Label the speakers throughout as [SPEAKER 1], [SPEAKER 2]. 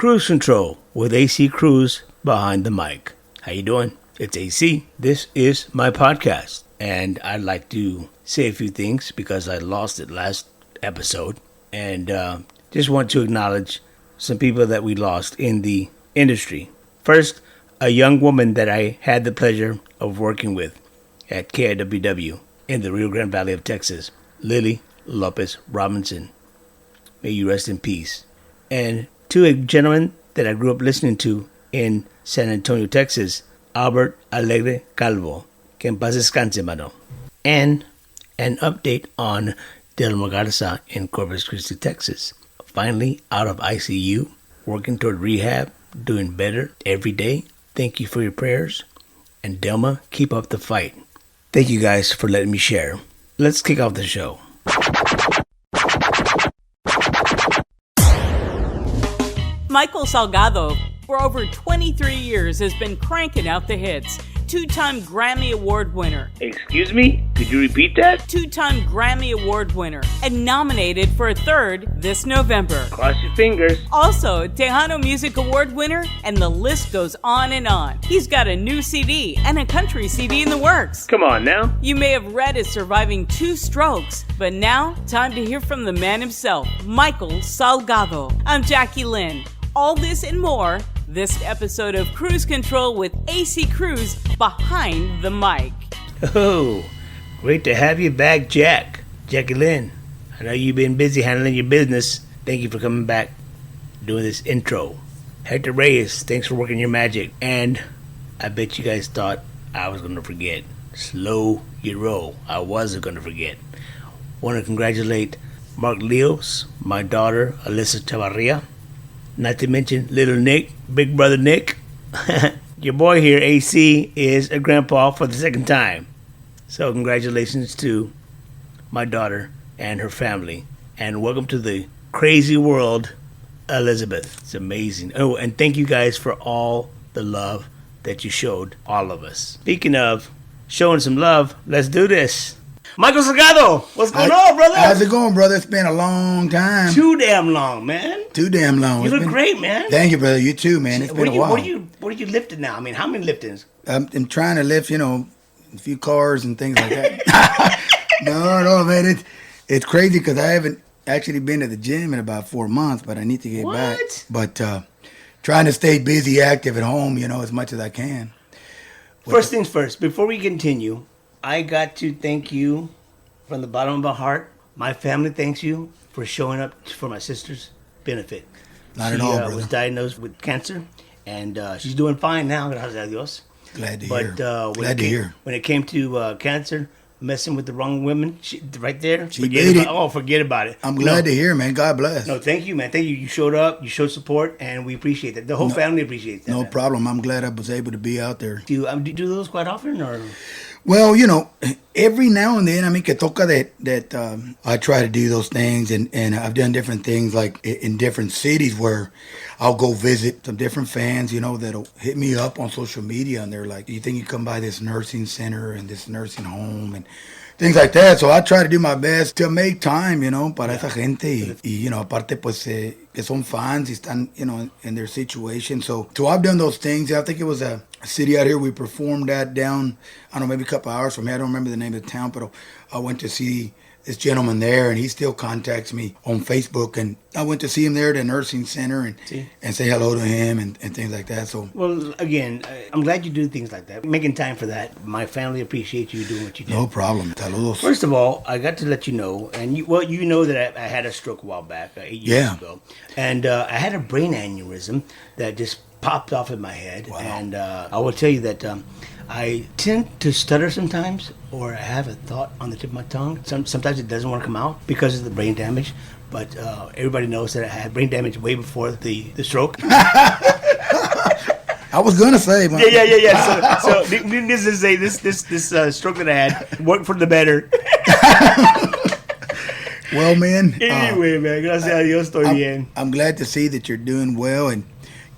[SPEAKER 1] Cruise Control with AC Cruz behind the mic. How you doing? It's AC. This is my podcast, and I'd like to say a few things because I lost it last episode, and just want to acknowledge some people that we lost in the industry. First, a young woman that I had the pleasure of working with at KIWW in the Rio Grande Valley of Texas, Lily Lopez Robinson. May you rest in peace. And to a gentleman that I grew up listening to in San Antonio, Texas, Albert Alegre Calvo. Que en paz descanse, mano. And an update on Delma Garza in Corpus Christi, Texas. Finally out of ICU, working toward rehab, doing better every day. Thank you for your prayers. And Delma, keep up the fight. Thank you guys for letting me share. Let's kick off the show.
[SPEAKER 2] Michael Salgado, for over 23 years, has been cranking out the hits. Two-time Grammy Award winner.
[SPEAKER 1] Excuse me? Could you repeat that?
[SPEAKER 2] Two-time Grammy Award winner. And nominated for a third this November.
[SPEAKER 1] Cross your fingers.
[SPEAKER 2] Also, Tejano Music Award winner, and the list goes on and on. He's got a new CD and a country CD in the works.
[SPEAKER 1] Come on now.
[SPEAKER 2] You may have read is surviving 2 strokes, but now, time to hear from the man himself, Michael Salgado. I'm Jackie Lynn. All this and more, this episode of Cruise Control with AC Cruz behind the mic.
[SPEAKER 1] Oh, great to have you back, Jackie Lynn. I know you've been busy handling your business. Thank you for coming back, doing this intro. Hector Reyes, thanks for working your magic. And I bet you guys thought I was going to forget. Slow your roll. I wasn't going to forget. Want to congratulate Mark Leos, my daughter, Alyssa Chavarria. Not to mention little Nick, big brother Nick. Your boy here, AC, is a grandpa for the second time. So congratulations to my daughter and her family. And welcome to the crazy world, Elizabeth. It's amazing. Oh, and thank you guys for all the love that you showed all of us. Speaking of showing some love, let's do this. Michael Salgado, what's going on, brother?
[SPEAKER 3] How's it going, brother? It's been a long time.
[SPEAKER 1] Too damn long, man.
[SPEAKER 3] Too damn long.
[SPEAKER 1] You look great, man.
[SPEAKER 3] Thank you, brother. You too, man. It's been a while.
[SPEAKER 1] What are you lifting now? I mean, how many liftings?
[SPEAKER 3] I'm trying to lift, a few cars and things like that. No, man. It's crazy because I haven't actually been to the gym in about 4 months, but I need to get back. But trying to stay busy, active at home, as much as I can.
[SPEAKER 1] First things first, before we continue, I got to thank you from the bottom of my heart. My family thanks you for showing up for my sister's benefit.
[SPEAKER 3] Not at all, brother.
[SPEAKER 1] She was diagnosed with cancer, and she's doing fine now, gracias a Dios.
[SPEAKER 3] Glad to hear.
[SPEAKER 1] But
[SPEAKER 3] Glad to hear.
[SPEAKER 1] When it came to cancer, messing with the wrong women, right there,
[SPEAKER 3] forget
[SPEAKER 1] about it.
[SPEAKER 3] I'm glad to hear, man. God bless.
[SPEAKER 1] No, thank you, man. Thank you. You showed up, you showed support, and we appreciate that. The whole family appreciates that.
[SPEAKER 3] No
[SPEAKER 1] man.
[SPEAKER 3] problem. I'm glad I was able to be out there.
[SPEAKER 1] Do you do those quite often, or?
[SPEAKER 3] Well, every now and then, que toca that I try to do those things, and I've done different things, like in different cities where I'll go visit some different fans, that'll hit me up on social media, and they're like, do you think you come by this nursing center and this nursing home and things like that? So I try to do my best to make time, para esa gente, y aparte, pues, que son fans y están, in their situation. So I've done those things. I think it was a city out here we performed at down, I don't know, maybe a couple hours from here. I don't remember the name of the town, but I went to see this gentleman there, and he still contacts me on Facebook, and I went to see him there at the nursing center and say hello to him and things like that. So,
[SPEAKER 1] well, again, I'm glad you do things like that, making time for that. My family appreciates you doing what you do.
[SPEAKER 3] No problem. Saludos.
[SPEAKER 1] First of all, I got to let you know, and you know that I had a stroke a while back, 8 years ago, and I had a brain aneurysm that just popped off in my head. Wow. And I will tell you that I tend to stutter sometimes, or I have a thought on the tip of my tongue. Sometimes it doesn't want to come out because of the brain damage, but everybody knows that I had brain damage way before the stroke.
[SPEAKER 3] I was gonna say, man.
[SPEAKER 1] Yeah. So needless to say, this stroke that I had worked for the better.
[SPEAKER 3] Well, man.
[SPEAKER 1] Anyway, man, gracias a Dios estoy bien.
[SPEAKER 3] I'm glad to see that you're doing well, and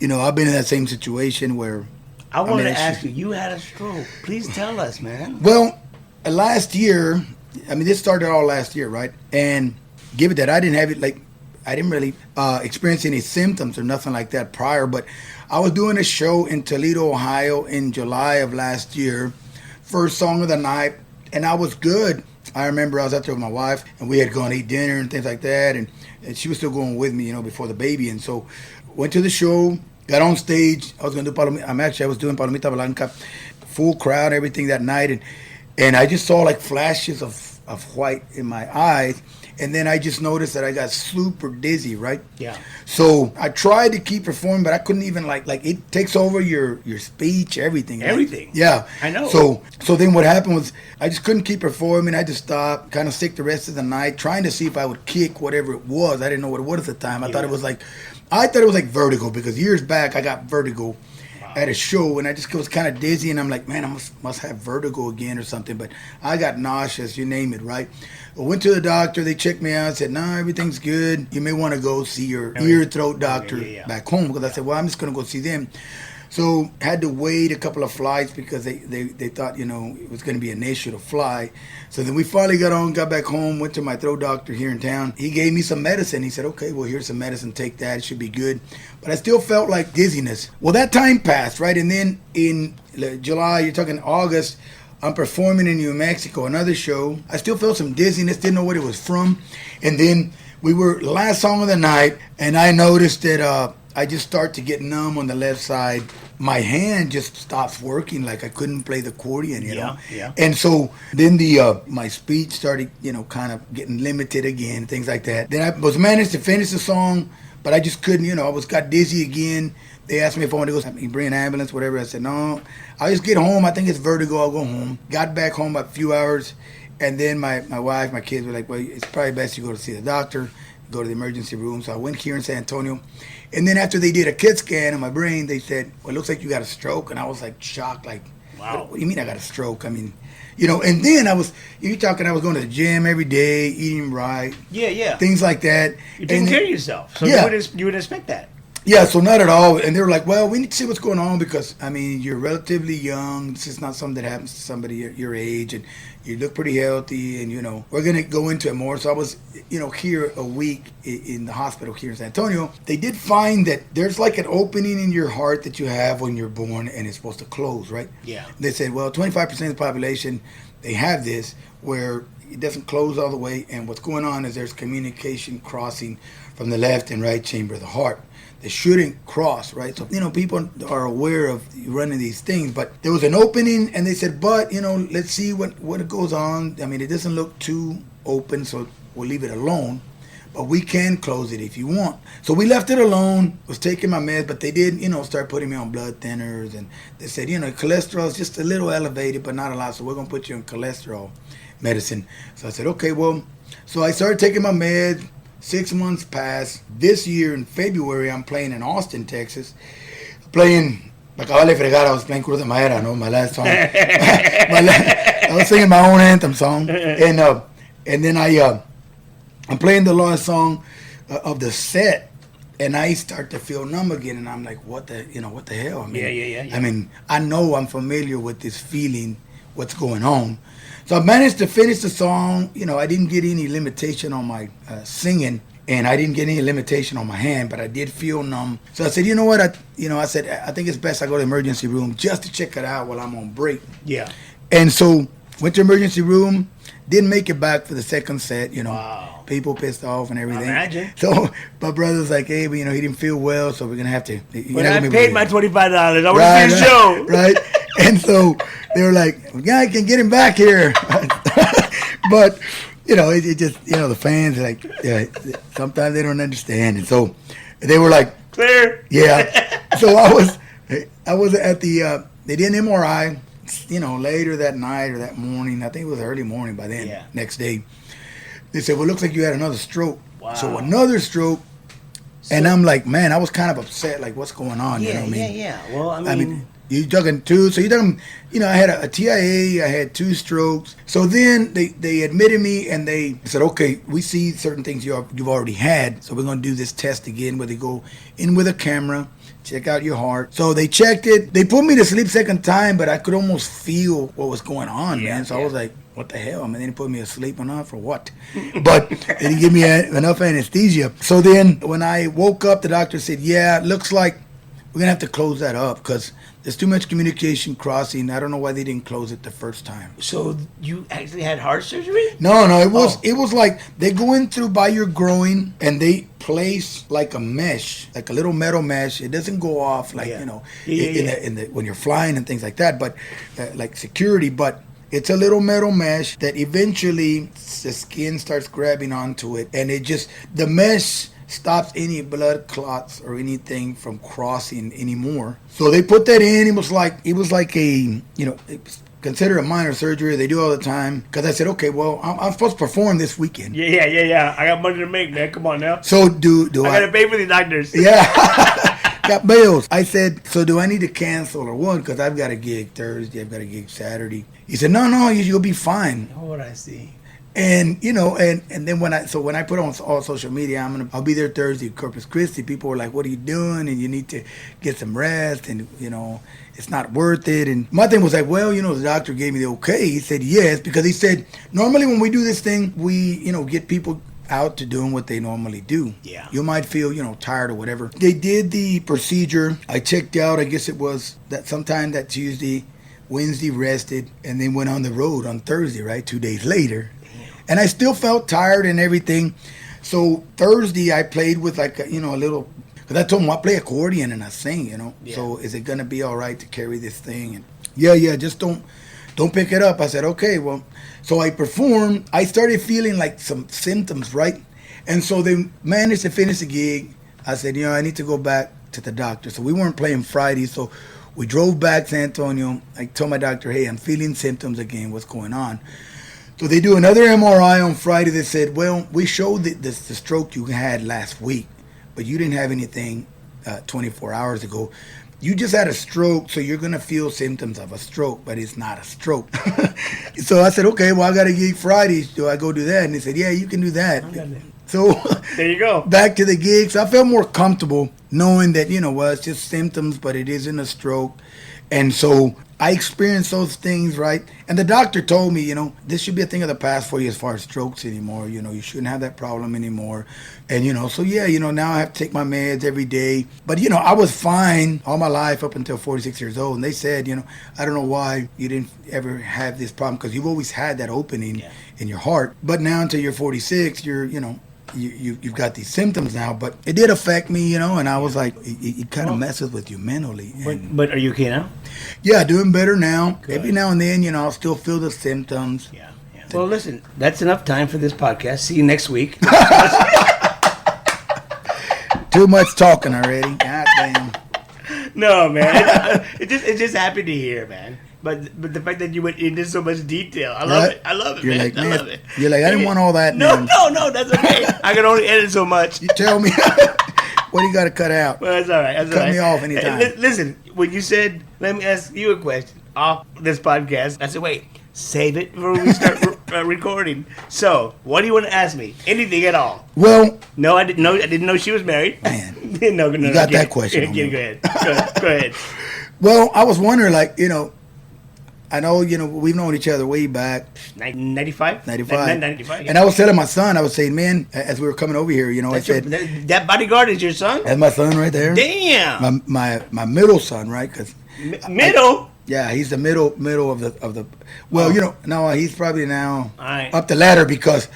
[SPEAKER 3] I've been in that same situation where.
[SPEAKER 1] I wanted to ask you. You had a stroke. Please tell us, man.
[SPEAKER 3] Well, last year, this started all last year, right? And give it that I didn't have it I didn't really experience any symptoms or nothing like that prior. But I was doing a show in Toledo, Ohio in July of last year. First song of the night, and I was good. I remember I was out there with my wife, and we had gone to eat dinner and things like that, and she was still going with me, before the baby. And so went to the show, got on stage. I was going to do I was doing Palomita Blanca, full crowd, everything that night, and I just saw like flashes of white in my eyes. And then I just noticed that I got super dizzy, right?
[SPEAKER 1] Yeah.
[SPEAKER 3] So I tried to keep performing, but I couldn't even like it takes over your speech, everything. Right?
[SPEAKER 1] Everything.
[SPEAKER 3] Yeah.
[SPEAKER 1] I know.
[SPEAKER 3] So then what happened was I just couldn't keep performing. I just stopped, kind of sick the rest of the night, trying to see if I would kick whatever it was. I didn't know what it was at the time. I thought it was like vertigo, because years back I got vertigo at a show, and I just was kind of dizzy, and I'm like, man, I must have vertigo again or something. But I got nauseous, you name it, right? I went to the doctor. They checked me out, said, no, everything's good. You may want to go see your ear, throat doctor back home. Because I said, well, I'm just going to go see them. So had to wait a couple of flights because they thought, it was going to be an issue to fly. So then we finally got back home, went to my throat doctor here in town. He gave me some medicine. He said, okay, well, here's some medicine. Take that. It should be good. But I still felt like dizziness. Well, that time passed, right? And then in July, you're talking August, I'm performing in New Mexico, another show. I still felt some dizziness, didn't know what it was from. And then we were last song of the night, and I noticed that I just start to get numb on the left side. My hand just stops working, like I couldn't play the accordion, you know.
[SPEAKER 1] Yeah.
[SPEAKER 3] And so then my speech started, kind of getting limited again, things like that. Then I was managed to finish the song, but I just couldn't, I got dizzy again. They asked me if I wanted to go bring an ambulance, whatever. I said, no, I'll just get home. I think it's vertigo. I'll go home. Got back home about a few hours, and then my wife, my kids were like, well, it's probably best you go to see the doctor, go to the emergency room. So I went here in San Antonio. And then after they did a CAT scan of my brain, they said, well, it looks like you got a stroke. And I was like shocked, like, wow, what do you mean I got a stroke? I mean, and then I was going to the gym every day, eating right.
[SPEAKER 1] Yeah.
[SPEAKER 3] Things like that.
[SPEAKER 1] You're taking care of yourself. So
[SPEAKER 3] yeah.
[SPEAKER 1] You would expect that.
[SPEAKER 3] Yeah, so not at all. And they were like, well, we need to see what's going on because, you're relatively young. This is not something that happens to somebody your age. And you look pretty healthy. And, we're going to go into it more. So I was, here a week in the hospital here in San Antonio. They did find that there's like an opening in your heart that you have when you're born and it's supposed to close, right?
[SPEAKER 1] Yeah.
[SPEAKER 3] They said, well, 25% of the population, they have this where it doesn't close all the way. And what's going on is there's communication crossing from the left and right chamber of the heart. It shouldn't cross, right? So, people are aware of running these things, but there was an opening and they said, but, let's see what goes on. It doesn't look too open, so we'll leave it alone, but we can close it if you want. So we left it alone, was taking my meds, but they did, start putting me on blood thinners, and they said, cholesterol is just a little elevated, but not a lot, so we're going to put you on cholesterol medicine. So I said, okay, well, so I started taking my meds. 6 months passed. This year in February, I'm playing in Austin, Texas. Playing, I was playing Cruz de Madera, my last song. I was singing my own anthem song. And then I'm playing the last song of the set, and I start to feel numb again, and I'm like, what the hell?
[SPEAKER 1] Yeah.
[SPEAKER 3] I know I'm familiar with this feeling, what's going on. So I managed to finish the song. I didn't get any limitation on my singing, and I didn't get any limitation on my hand, but I did feel numb. So I said, you know what? I said, I think it's best I go to the emergency room just to check it out while I'm on break.
[SPEAKER 1] Yeah.
[SPEAKER 3] And so went to emergency room, didn't make it back for the second set,
[SPEAKER 1] Wow.
[SPEAKER 3] People pissed off and everything.
[SPEAKER 1] Imagine.
[SPEAKER 3] So my brother's like, hey, but, he didn't feel well, so we're going to have to.
[SPEAKER 1] But I paid my $25. I want
[SPEAKER 3] to
[SPEAKER 1] see the show.
[SPEAKER 3] Right. And so they were like, yeah, I can get him back here. But, it just, the fans, like, sometimes they don't understand. And so they were like,
[SPEAKER 1] clear.
[SPEAKER 3] Yeah. So I was at the, they did an MRI, later that night or that morning. I think it was early morning by then, next day. They said, well, it looks like you had another stroke.
[SPEAKER 1] Wow.
[SPEAKER 3] So another stroke. And I'm like, man, I was kind of upset, like, what's going on?
[SPEAKER 1] Yeah. Well,
[SPEAKER 3] You talking two? So you talking? I had a TIA. I had 2 strokes. So then they admitted me and they said, okay, we see certain things you've already had. So we're gonna do this test again, where they go in with a camera, check out your heart. So they checked it. They put me to sleep second time, but I could almost feel what was going on, man. So I was like, what the hell? I mean, they didn't put me asleep or not for what? But they didn't give me enough anesthesia. So then when I woke up, the doctor said, yeah, it looks like we're going to have to close that up because there's too much communication crossing. I don't know why they didn't close it the first time.
[SPEAKER 1] So you actually had heart surgery?
[SPEAKER 3] No, it was like they go in through by your groin and they place like a mesh, like a little metal mesh. It doesn't go off like, in the when you're flying and things like that, but like security, but it's a little metal mesh that eventually the skin starts grabbing onto it, and the mesh stops any blood clots or anything from crossing anymore. So they put that in. It was like a, it's considered a minor surgery. They do all the time. Because I said, okay, well, I'm supposed to perform this weekend.
[SPEAKER 1] Yeah. I got money to make, man. Come on now.
[SPEAKER 3] So do I
[SPEAKER 1] got to pay for the doctors.
[SPEAKER 3] Yeah. Got bills. I said, so do I need to cancel or what? Because I've got a gig Thursday. I've got a gig Saturday. He said, no, you'll be fine.
[SPEAKER 1] Oh, what I see.
[SPEAKER 3] And and then when I put on all social media, I'll be there Thursday, Corpus Christi. People were like, "What are you doing?" And you need to get some rest, and it's not worth it. And my thing was like, well, the doctor gave me the okay. He said yes, because he said normally when we do this thing, we get people out to doing what they normally do.
[SPEAKER 1] Yeah.
[SPEAKER 3] You might feel tired or whatever. They did the procedure. I checked out. I guess it was that sometime that Tuesday, Wednesday rested, and then went on the road on Thursday. Right, 2 days later. And I still felt tired and everything. So Thursday I played with like a little, because I told him I play accordion and I sing,
[SPEAKER 1] Yeah.
[SPEAKER 3] So is it going to be all right to carry this thing? And yeah, just don't pick it up. I said, okay, well. So I performed. I started feeling like some symptoms, right? And so they managed to finish the gig. I said, I need to go back to the doctor. So we weren't playing Friday, so we drove back to San Antonio. I told my doctor, hey, I'm feeling symptoms again. What's going on? So they do another MRI on Friday. They said, well, we showed the stroke you had last week, but you didn't have anything 24 hours ago. You just had a stroke, so you're going to feel symptoms of a stroke, but it's not a stroke. So I said, okay, well, I got a gig Friday. Do I go do that? And they said, yeah, you can do that. So
[SPEAKER 1] there you go.
[SPEAKER 3] Back to the gig. So I felt more comfortable knowing that, it's just symptoms, but it isn't a stroke. And so I experienced those things, right? And the doctor told me, this should be a thing of the past for you as far as strokes anymore. You shouldn't have that problem anymore. And, so yeah, now I have to take my meds every day. But, I was fine all my life up until 46 years old. And they said, I don't know why you didn't ever have this problem, because you've always had that opening in your heart. But now until you're 46, you're, you've got these symptoms now, but it did affect me, and I was like, it kind of messes with you mentally.
[SPEAKER 1] But are you okay now?
[SPEAKER 3] Yeah, doing better now.
[SPEAKER 1] Good.
[SPEAKER 3] Every now and then, I'll still feel the symptoms.
[SPEAKER 1] Yeah. Well, listen, that's enough time for this podcast. See you next week.
[SPEAKER 3] Too much talking already. God damn.
[SPEAKER 1] No, man. It just happened to hear, man. But the fact that you went into so much detail, I love it. I love it,
[SPEAKER 3] you're
[SPEAKER 1] man.
[SPEAKER 3] Like,
[SPEAKER 1] I love it.
[SPEAKER 3] You're like, I didn't want all that.
[SPEAKER 1] No, that's okay. I can only edit so much.
[SPEAKER 3] You tell me what do you got to cut out.
[SPEAKER 1] Well, that's all right.
[SPEAKER 3] Cut me off anytime.
[SPEAKER 1] Listen, when you said, let me ask you a question off this podcast, I said, wait, save it before we start recording. So, what do you want to ask me? Anything at all?
[SPEAKER 3] Well,
[SPEAKER 1] no, I didn't know she was married.
[SPEAKER 3] Man,
[SPEAKER 1] no,
[SPEAKER 3] you got that question.
[SPEAKER 1] Go ahead. Go ahead.
[SPEAKER 3] Well, I was wondering, like, I know, we've known each other way back.
[SPEAKER 1] 95?
[SPEAKER 3] 95.
[SPEAKER 1] 95, yeah.
[SPEAKER 3] And I was telling my son, I was saying, man, as we were coming over here, I said,
[SPEAKER 1] that bodyguard is your son?
[SPEAKER 3] That's my son right there.
[SPEAKER 1] Damn.
[SPEAKER 3] My middle son, right? Cause
[SPEAKER 1] middle?
[SPEAKER 3] Yeah, he's the middle of the. Well, no, he's probably now
[SPEAKER 1] right.
[SPEAKER 3] Up the ladder because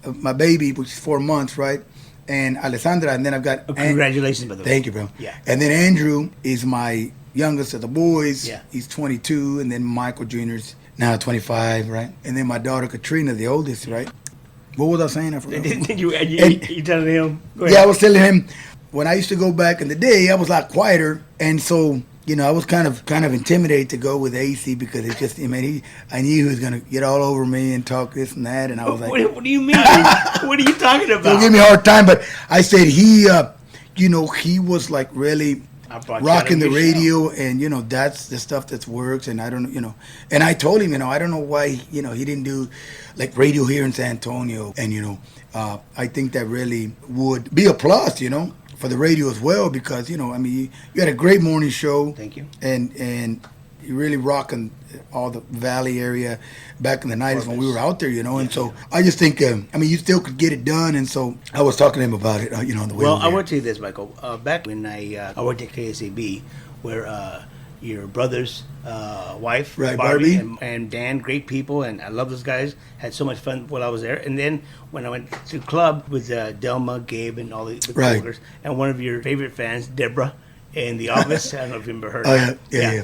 [SPEAKER 1] my
[SPEAKER 3] baby, which is 4 months, right? And Alessandra, and then I've got.
[SPEAKER 1] Congratulations, by the way.
[SPEAKER 3] Thank you, bro.
[SPEAKER 1] Yeah.
[SPEAKER 3] And then Andrew is my youngest of the boys.
[SPEAKER 1] Yeah.
[SPEAKER 3] He's 22, and then Michael Jr.'s now 25, right? And then my daughter Katrina, the oldest, right? What was I saying? I forgot.
[SPEAKER 1] you telling him? Go ahead.
[SPEAKER 3] Yeah, I was telling him when I used to go back in the day, I was a lot quieter, and so. I was kind of intimidated to go with AC because it just, I knew he was gonna get all over me and talk this and that, and I was like,
[SPEAKER 1] "What do you mean? What are you talking about?"
[SPEAKER 3] Don't give me a hard time, but I said he was like really rocking the radio, and that's the stuff that works. And I don't, and I told him, I don't know why, he didn't do like radio here in San Antonio, and I think that really would be a plus, for the radio as well, because you had a great morning show.
[SPEAKER 1] Thank you.
[SPEAKER 3] And you're really rocking all the Valley area back in the 90s when we were out there, and so I just think, you still could get it done, and so I was talking to him about it, on the way.
[SPEAKER 1] Well, I want to tell you this, Michael. Back when I worked at KSAB, where your brother's wife,
[SPEAKER 3] right,
[SPEAKER 1] Barbie. And Dan, great people, and I love those guys. Had so much fun while I was there. And then when I went to club with Delma, Gabe, and all the coworkers, and one of your favorite fans, Deborah, in The Office. I don't know if you remember her.
[SPEAKER 3] Oh, yeah.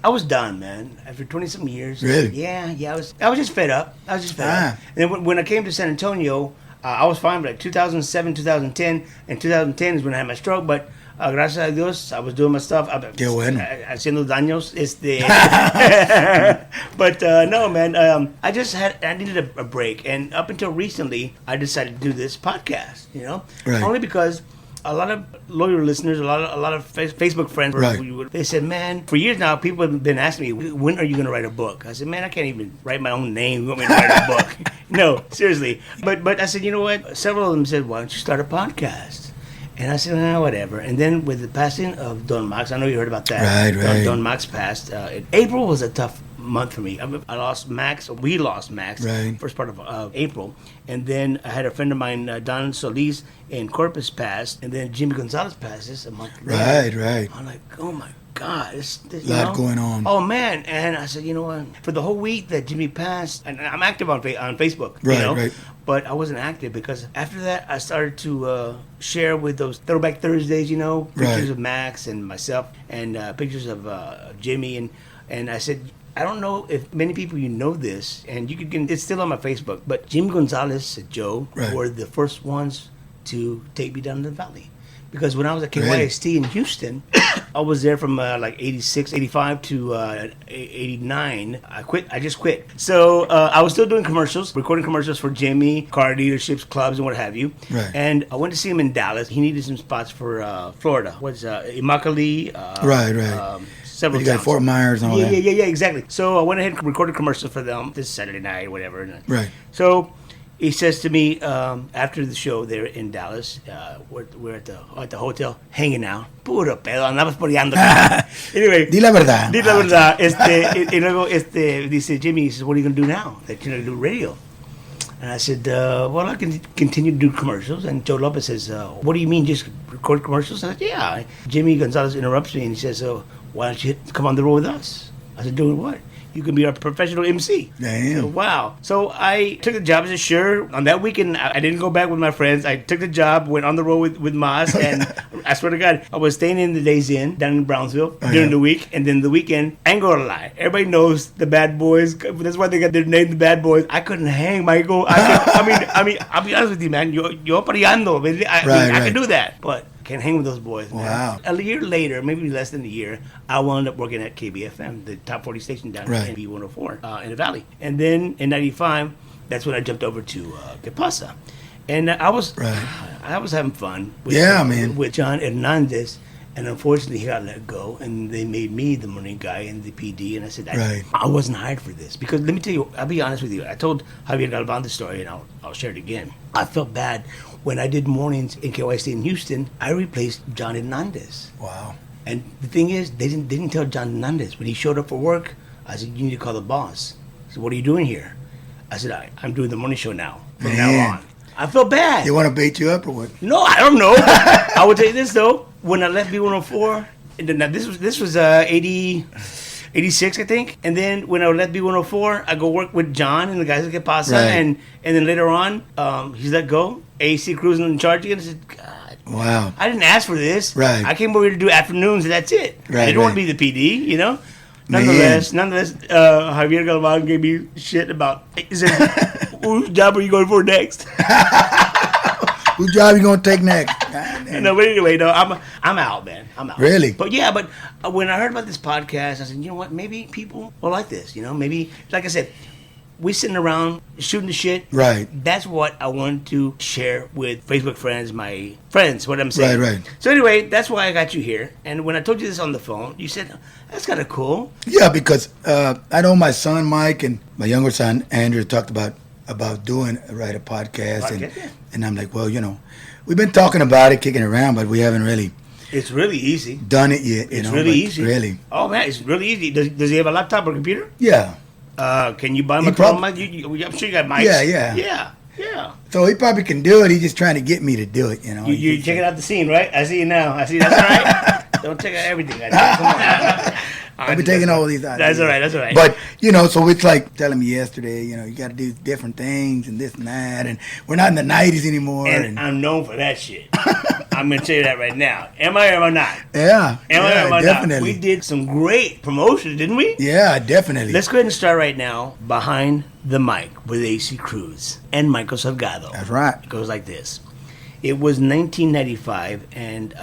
[SPEAKER 1] I was done, man. After 20-something years.
[SPEAKER 3] Really?
[SPEAKER 1] Yeah. I was just fed up. up. And then when I came to San Antonio, I was fine, but like 2007, 2010, and 2010 is when I had my stroke. But gracias a Dios, I was doing my stuff.
[SPEAKER 3] Qué bueno.
[SPEAKER 1] Haciendo daños. But no, man. I needed a break, and up until recently, I decided to do this podcast.
[SPEAKER 3] Right.
[SPEAKER 1] Only because a lot of loyal listeners, a lot of Facebook friends,
[SPEAKER 3] right.
[SPEAKER 1] They said, man, for years now, people have been asking me, when are you going to write a book? I said, man, I can't even write my own name. You want me to write a book? No, seriously. But I said, you know what? Several of them said, why don't you start a podcast? And I said, whatever. And then with the passing of Don Max, I know you heard about that.
[SPEAKER 3] Right.
[SPEAKER 1] Don Max passed. April was a tough month for me. I lost Max. We lost Max.
[SPEAKER 3] Right.
[SPEAKER 1] First part of April. And then I had a friend of mine, Don Solis, in Corpus passed. And then Jimmy Gonzalez passes a month later.
[SPEAKER 3] Right.
[SPEAKER 1] I'm like, oh my God. This
[SPEAKER 3] a lot going on.
[SPEAKER 1] Oh, man. And I said, you know what? For the whole week that Jimmy passed, and I'm active on Facebook.
[SPEAKER 3] Right.
[SPEAKER 1] But I wasn't active because after that, I started to share with those Throwback Thursdays, pictures of Max and myself, and pictures of Jimmy. And I said, I don't know if many people know this, and you can. It's still on my Facebook, but Jimmy Gonzalez and Joe were the first ones to take me down to the valley. Because when I was at KYST in Houston, I was there from like 86, 85 to 89. I just quit. So I was still doing commercials, recording commercials for Jimmy, car dealerships, clubs, and what have you.
[SPEAKER 3] Right.
[SPEAKER 1] And I went to see him in Dallas. He needed some spots for Florida. What's Immokalee?
[SPEAKER 3] Right.
[SPEAKER 1] Several
[SPEAKER 3] you got
[SPEAKER 1] towns.
[SPEAKER 3] Fort Myers and all that.
[SPEAKER 1] Yeah, exactly. So I went ahead and recorded commercials for them this Saturday night or whatever.
[SPEAKER 3] Right.
[SPEAKER 1] So he says to me after the show there in Dallas, we're at the hotel hanging out. Puro pedo, andamos peleando. Anyway.
[SPEAKER 3] Di la verdad.
[SPEAKER 1] Y luego dice Jimmy, he says, what are you going to do now that you're going to do radio? And I said, well, I can continue to do commercials. And Joe Lopez says, what do you mean, just record commercials? I said, yeah. Jimmy Gonzalez interrupts me and he says, why don't you come on the road with us? I said, doing what? You can be our professional MC.
[SPEAKER 3] Damn.
[SPEAKER 1] So, wow. So I took the job. I said, sure. On that weekend, I didn't go back with my friends. I took the job, went on the road with Mas, and I swear to God, I was staying in the Days Inn down in Brownsville during the week, and then the weekend, I ain't gonna lie. Everybody knows the Bad Boys. That's why they got their name, the Bad Boys. I couldn't hang, Michael. I mean, I'll be honest with you, man. Yo pariando. I can do that, but can't hang with those boys, man.
[SPEAKER 3] Wow.
[SPEAKER 1] A year later, maybe less than a year, I wound up working at KBFM, the top 40 station down in B104 in the Valley. And then in 95, that's when I jumped over to Que Pasa. And I was having fun with John Hernandez. And unfortunately, he got let go, and they made me the morning guy and the PD. And I said, I wasn't hired for this. Because let me tell you, I'll be honest with you. I told Javier Galvan the story, and I'll share it again. I felt bad when I did mornings in KYC in Houston. I replaced John Hernandez.
[SPEAKER 3] Wow.
[SPEAKER 1] And the thing is, they didn't tell John Hernandez. When he showed up for work, I said, you need to call the boss. He said, what are you doing here? I said, I'm doing the morning show now, from now on. I felt bad.
[SPEAKER 3] They want to bait you up or what?
[SPEAKER 1] No, I don't know. I will tell you this, though. When I left B104, this was 86, I think. And then when I left B104, I go work with John and the guys at Que Pasa. And then later on, he's let go. AC Cruz in charge again. I said, God.
[SPEAKER 3] Wow.
[SPEAKER 1] I didn't ask for this.
[SPEAKER 3] Right.
[SPEAKER 1] I came over here to do afternoons, and that's it.
[SPEAKER 3] Right,
[SPEAKER 1] I didn't want to be the PD, Nonetheless, Javier Galvan gave me shit about, he said, whose job are you going for next?
[SPEAKER 3] Whose job you gonna take next?
[SPEAKER 1] No, but anyway, I'm out, man. I'm out.
[SPEAKER 3] Really?
[SPEAKER 1] But when I heard about this podcast, I said, you know what? Maybe people will like this. Maybe, like I said, we sitting around shooting the shit.
[SPEAKER 3] Right.
[SPEAKER 1] That's what I wanted to share with Facebook friends, my friends, what I'm saying.
[SPEAKER 3] Right.
[SPEAKER 1] So anyway, that's why I got you here. And when I told you this on the phone, you said, that's kind of cool.
[SPEAKER 3] Yeah, because I know my son Mike and my younger son Andrew talked about doing a podcast. And I'm like, well, we've been talking about it, kicking it around, but we haven't really.
[SPEAKER 1] It's really easy.
[SPEAKER 3] Done it yet.
[SPEAKER 1] It's really easy.
[SPEAKER 3] Really.
[SPEAKER 1] Oh, man, it's really easy. Does he have a laptop or computer?
[SPEAKER 3] Yeah.
[SPEAKER 1] Can you buy him a phone? I'm sure you got mics. Yeah. So
[SPEAKER 3] he probably can do it. He's just trying to get me to do it,
[SPEAKER 1] You're checking out the scene, right? I see you now. I see. That's all right. Don't check out everything. Come on.
[SPEAKER 3] I'll be taking all these ideas.
[SPEAKER 1] That's all right.
[SPEAKER 3] But, so it's like telling me yesterday, you got to do different things and this and that. And we're not in the 90s anymore.
[SPEAKER 1] And I'm known for that shit. I'm going to tell you that right now. Am I or am I not?
[SPEAKER 3] Yeah.
[SPEAKER 1] Am I
[SPEAKER 3] definitely.
[SPEAKER 1] not? We did some great promotions, didn't we?
[SPEAKER 3] Yeah, definitely.
[SPEAKER 1] Let's go ahead and start right now. Behind the Mic with AC Cruz and Michael Salgado.
[SPEAKER 3] That's right.
[SPEAKER 1] It goes like this. It was 1995, and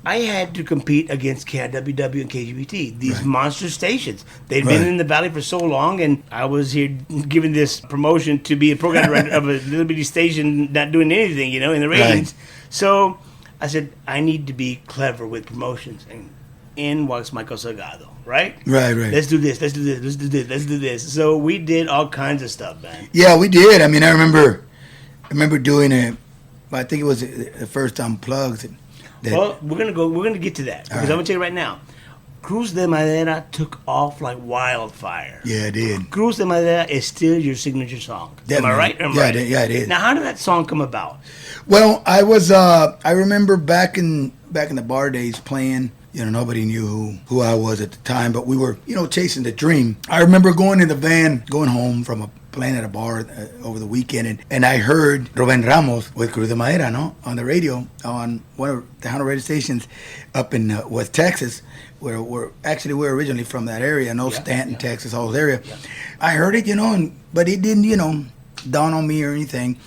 [SPEAKER 1] I had to compete against KWW and KGBT, these monster stations. They'd been in the Valley for so long, and I was here given this promotion to be a program director of a little bitty station not doing anything, in the ratings. Right. So I said, I need to be clever with promotions. And in walks Michael Salgado, right? Right. Let's do this. So we did all kinds of stuff, man.
[SPEAKER 3] Yeah, we did. I mean, I remember doing it. I think it was the first Unplugged.
[SPEAKER 1] Well, we're gonna get to that because I'm gonna tell you right now, Cruz de Madera took off like wildfire.
[SPEAKER 3] Yeah, it did.
[SPEAKER 1] Cruz de Madera is still your signature song. Definitely. Am I right?
[SPEAKER 3] Yeah, it is.
[SPEAKER 1] Now, how did that song come about?
[SPEAKER 3] Well, I remember back in the bar days playing. Nobody knew who I was at the time, but we were, chasing the dream. I remember going in the van, going home from playing at a bar over the weekend, and I heard Rubén Ramos with Cruz de Madera, on the radio on one of the 100 radio stations up in West Texas, where we're originally from that area, Stanton, Texas, all those area. Yeah. I heard it, but it didn't, dawn on me or anything.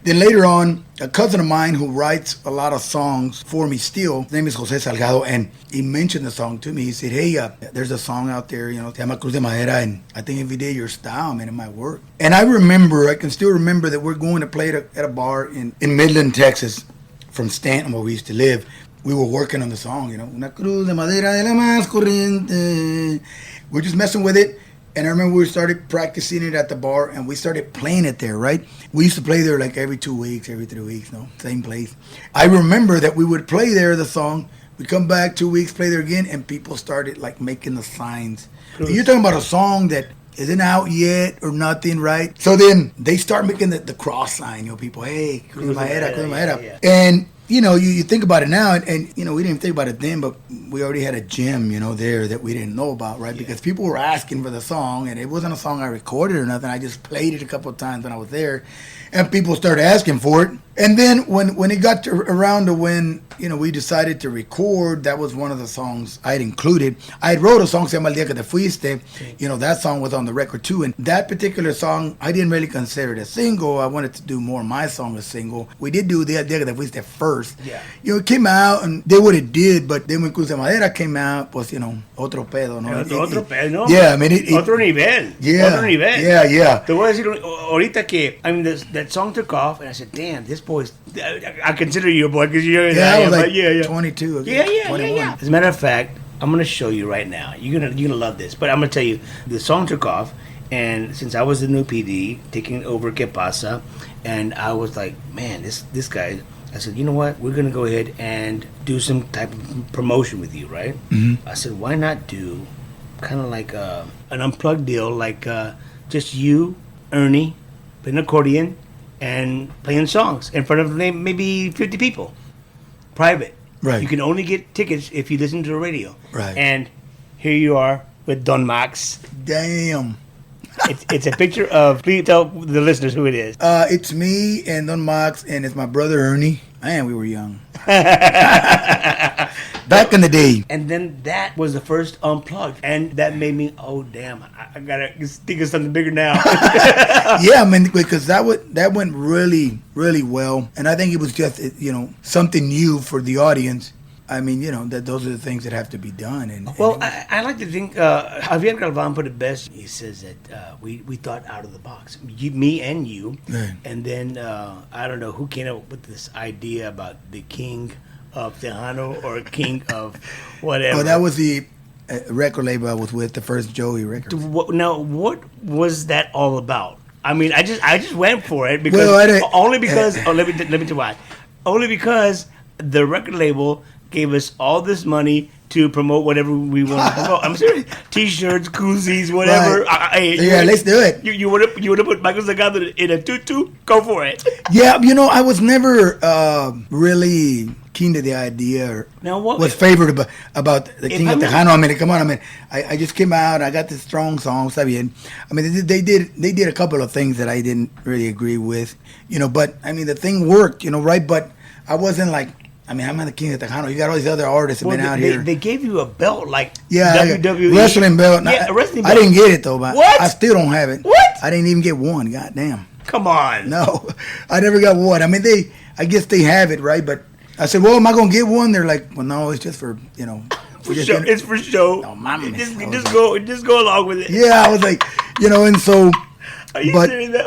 [SPEAKER 3] Then later on, a cousin of mine who writes a lot of songs for me still, his name is Jose Salgado, and he mentioned the song to me. He said, hey, there's a song out there, se llama Cruz de Madera, and I think if you did your style, man, it might work. And I can still remember that we're going to play at a bar in Midland, Texas, from Stanton, where we used to live. We were working on the song, Una cruz de madera de la más corriente. We're just messing with it. And I remember we started practicing it at the bar, and we started playing it there, right? We used to play there like every 2 weeks, every 3 weeks, same place. I remember that we would play there the song, we'd come back 2 weeks, play there again, and people started like making the signs. You're talking about a song that isn't out yet or nothing, right? So then they start making the cross sign, people, hey, Cruz de Madera. Yeah. And you think about it now, and we didn't even think about it then, but we already had a gem, there that we didn't know about, right? Yeah. Because people were asking for the song, and it wasn't a song I recorded or nothing. I just played it a couple of times when I was there, and people started asking for it. And then when it got around to when, we decided to record, that was one of the songs I had included. I had wrote a song, Se llama El Día Que Te Fuiste. That song was on the record too. And that particular song, I didn't really consider it a single. I wanted to do more of my song a single. We did do El Día Que Te Fuiste first. Yeah. It came out and did what it did, but then when Cruz de Madera came out, pues, otro pedo, ¿no?
[SPEAKER 1] Otro pedo, ¿no?
[SPEAKER 3] Yeah, I mean,
[SPEAKER 1] otro nivel.
[SPEAKER 3] Yeah.
[SPEAKER 1] Otro nivel.
[SPEAKER 3] Yeah.
[SPEAKER 1] Te voy a decir ahorita que, that song took off, and I said, damn, this boy's, I consider you a boy because you're
[SPEAKER 3] I was like 22.
[SPEAKER 1] Yeah. As a matter of fact, I'm gonna show you right now. You're gonna love this. But I'm gonna tell you, the song took off, and since I was the new PD taking over Que Pasa, and I was like, man, this guy. I said, you know what? We're gonna go ahead and do some type of promotion with you, right? Mm-hmm. I said, why not do kind of like an unplugged deal, like just you, Ernie, playing accordion and playing songs in front of maybe 50 people, private.
[SPEAKER 3] Right.
[SPEAKER 1] You can only get tickets if you listen to the radio.
[SPEAKER 3] Right.
[SPEAKER 1] And here you are with Don Max.
[SPEAKER 3] Damn.
[SPEAKER 1] It's a picture of. Please tell the listeners who it is.
[SPEAKER 3] It's me and Don Max, and it's my brother Ernie. Man, we were young. Back in the day.
[SPEAKER 1] And then that was the first Unplugged, and that made me, oh damn, I gotta think of something bigger now.
[SPEAKER 3] Yeah, I mean, because that went really, really well, and I think it was just something new for the audience. I mean, that those are the things that have to be done.
[SPEAKER 1] Well, I like to think Javier Galvan put it best. He says that we thought out of the box, me and you,
[SPEAKER 3] right.
[SPEAKER 1] And then I don't know who came up with this idea about the king of Tejano or king of whatever.
[SPEAKER 3] Oh, that was the record label I was with, the first Joey record.
[SPEAKER 1] Now, what was that all about? I mean, I just went for it because let me tell you why. Only because the record label gave us all this money to promote whatever we want to promote. I'm serious. T-shirts, koozies, whatever.
[SPEAKER 3] Right. Let's do it.
[SPEAKER 1] You want to put Michael Salgado in a tutu? Go for it.
[SPEAKER 3] Yeah, I was never really keen to the idea or was favored about the King of Tejano. I mean, come on. I mean, I just came out. I got this strong song. I mean, they did a couple of things that I didn't really agree with, But I mean, the thing worked, right? But I wasn't like. I mean, I'm not the King of Tejano. You got all these other artists that have been out here.
[SPEAKER 1] They gave you a belt like
[SPEAKER 3] WWE. Wrestling belt.
[SPEAKER 1] Yeah, wrestling belt.
[SPEAKER 3] I didn't get it, though. But
[SPEAKER 1] what?
[SPEAKER 3] I still don't have it.
[SPEAKER 1] What?
[SPEAKER 3] I didn't even get one. God damn.
[SPEAKER 1] Come on.
[SPEAKER 3] No. I never got one. I mean, I guess they have it, right? But I said, well, am I going to get one? They're like, well, no, it's just for,
[SPEAKER 1] For show. It's for show.
[SPEAKER 3] No, mama.
[SPEAKER 1] Just go along with it.
[SPEAKER 3] Yeah, I was like, and so.
[SPEAKER 1] Are you serious?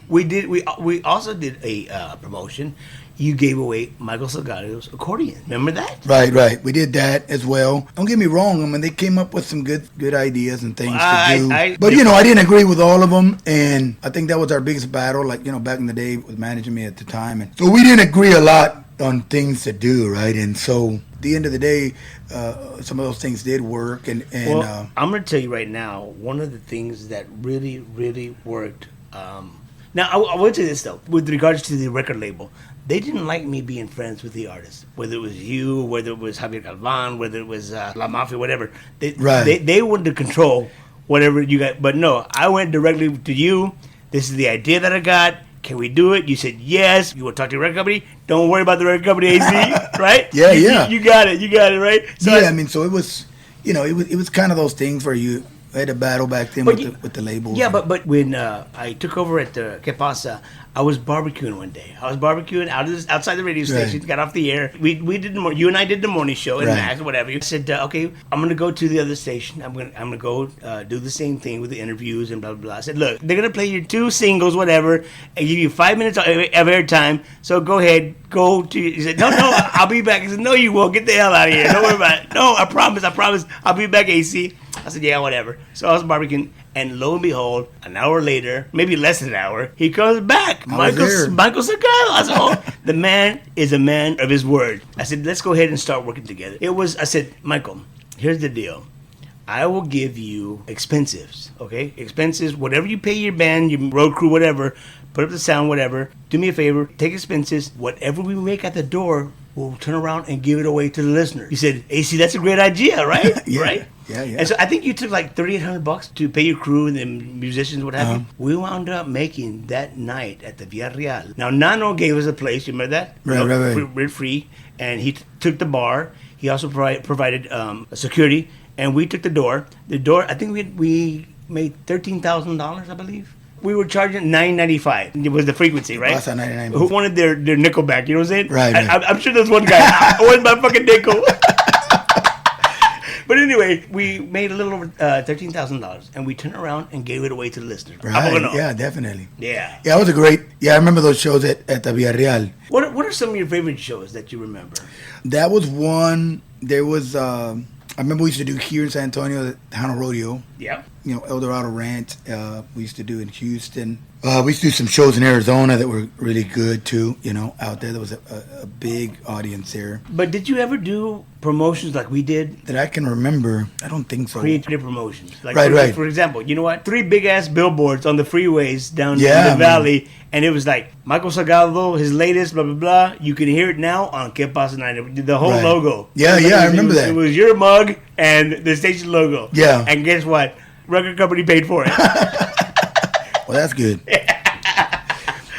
[SPEAKER 1] Wait. We also did a promotion. You gave away Michael Salgado's accordion. Remember that?
[SPEAKER 3] Right. We did that as well. Don't get me wrong. I mean, they came up with some good ideas and things to do. But, I didn't agree with all of them. And I think that was our biggest battle, like, back in the day with managing me at the time. And so we didn't agree a lot on things to do, right? And so at the end of the day, some of those things did work. And
[SPEAKER 1] I'm going to tell you right now, one of the things that really, really worked. Now, I will tell you this, though, with regards to the record label. They didn't like me being friends with the artists, whether it was you, whether it was Javier Galvan, whether it was La Mafia, whatever. They wanted to control whatever you got. But no, I went directly to you. This is the idea that I got. Can we do it? You said yes. You want to talk to your record company? Don't worry about the record company, AC, right?
[SPEAKER 3] Yeah.
[SPEAKER 1] You got it, right?
[SPEAKER 3] So yeah, so it was, it was kind of those things where you had a battle back then with the labels.
[SPEAKER 1] Yeah, but when I took over at the Que Pasa, I was barbecuing one day. I was barbecuing outside the radio station. Got off the air. We did you and I did the morning show and Max or whatever. I said, okay, I'm gonna go to the other station. I'm gonna go do the same thing with the interviews and blah blah blah. I said, look, they're gonna play your 2 singles, whatever, and give you 5 minutes of airtime. So go ahead, go to. He said, no, I'll be back. I said, no, you won't. Get the hell out of here. Don't worry about it. No, I promise. I'll be back, AC. I said, yeah, whatever. So I was barbecuing. And lo and behold, an hour later, maybe less than an hour, he comes back. Michael Salgado. I said, oh, the man is a man of his word. I said, let's go ahead and start working together. I said, Michael, here's the deal. I will give you expenses, okay? Expenses, whatever you pay your band, your road crew, whatever, put up the sound, whatever. Do me a favor, take expenses. Whatever we make at the door, we'll turn around and give it away to the listener. He said, AC, that's a great idea, right?
[SPEAKER 3] Yeah.
[SPEAKER 1] Right?
[SPEAKER 3] Yeah.
[SPEAKER 1] And so I think you took like $3,800 to pay your crew and the musicians, what have you. We wound up making that night at the Villarreal. Now, Nano gave us a place. You remember that?
[SPEAKER 3] Right.
[SPEAKER 1] Free. And he took the bar. He also provided security. And we took the door. The door, I think we made $13,000, I believe. We were charging $9.95. It was the frequency, right?
[SPEAKER 3] That's $9.95.
[SPEAKER 1] Who wanted their nickel back? You know what I'm saying?
[SPEAKER 3] Right.
[SPEAKER 1] I'm sure there's one guy. Where's my fucking nickel? But anyway, we made a little over $13,000, and we turned around and gave it away to the listeners.
[SPEAKER 3] Right. Yeah, definitely.
[SPEAKER 1] Yeah.
[SPEAKER 3] Yeah, it was a great. Yeah, I remember those shows at the Villarreal.
[SPEAKER 1] What are some of your favorite shows that you remember?
[SPEAKER 3] That was one. There was. I remember we used to do here in San Antonio the Tejano Rodeo.
[SPEAKER 1] Yeah.
[SPEAKER 3] El Dorado Ranch. We used to do in Houston. We used to do some shows in Arizona that were really good too. Out there was a big audience there.
[SPEAKER 1] But did you ever do promotions like we did?
[SPEAKER 3] That I can remember. I don't think so.
[SPEAKER 1] Creative promotions. Like
[SPEAKER 3] right.
[SPEAKER 1] For example, you know what? 3 big ass billboards on the freeways down in the valley, and it was like Michael Salgado, his latest, blah blah blah. You can hear it now on Que Pasa Night. The whole logo.
[SPEAKER 3] Yeah, I remember that.
[SPEAKER 1] It was your mug and the station logo.
[SPEAKER 3] Yeah.
[SPEAKER 1] And guess what? Record company paid for it.
[SPEAKER 3] Well, that's good.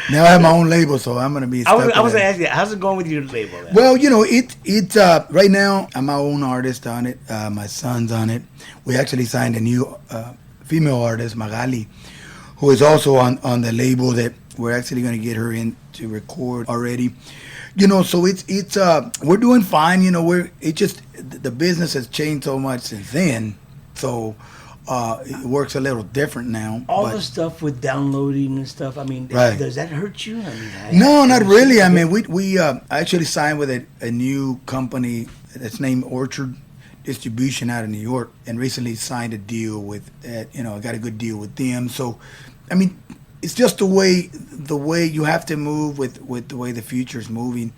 [SPEAKER 3] Now I have my own label, so I'm gonna be.
[SPEAKER 1] I was going to ask you, how's it going with your label? Then?
[SPEAKER 3] Well, it's right now I'm my own artist on it. My son's on it. We actually signed a new female artist, Magali, who is also on the label that we're actually going to get her in to record already. So it's we're doing fine. The business has changed so much since then. So it works a little different now.
[SPEAKER 1] All the stuff with downloading and stuff. I mean,
[SPEAKER 3] Right.
[SPEAKER 1] does that hurt you?
[SPEAKER 3] No, not really. I mean, we actually signed with a new company that's named Orchard Distribution out of New York, and recently signed a deal with, I got a good deal with them. So, I mean, it's just the way you have to move with the way the future is moving,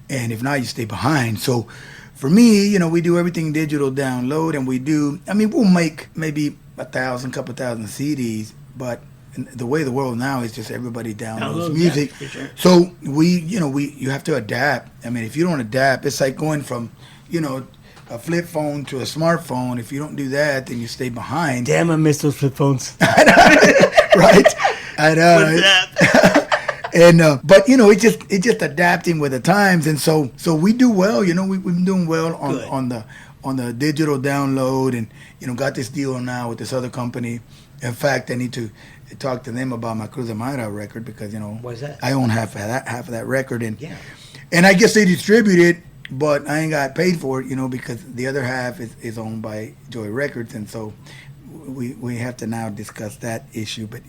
[SPEAKER 3] and if not, you stay behind. So, for me, we do everything digital download, and we'll make maybe couple thousand CDs, but the way the world now is just everybody downloads music.
[SPEAKER 1] Yeah, for sure.
[SPEAKER 3] So you have to adapt. I mean, if you don't adapt, it's like going from, a flip phone to a smartphone. If you don't do that, then you stay behind.
[SPEAKER 1] Damn, I miss those flip phones.
[SPEAKER 3] Right? I know.
[SPEAKER 1] What's that?
[SPEAKER 3] And but it's just adapting with the times, and so we do well. We've been doing well on the digital download, and got this deal now with this other company. In fact, I need to talk to them about my Cruz de Mayra record because
[SPEAKER 1] What's that?
[SPEAKER 3] I own half of that record, and
[SPEAKER 1] Yeah.
[SPEAKER 3] and I guess they distribute it, but I ain't got paid for it, because the other half is owned by Joy Records, and so we have to now discuss that issue. But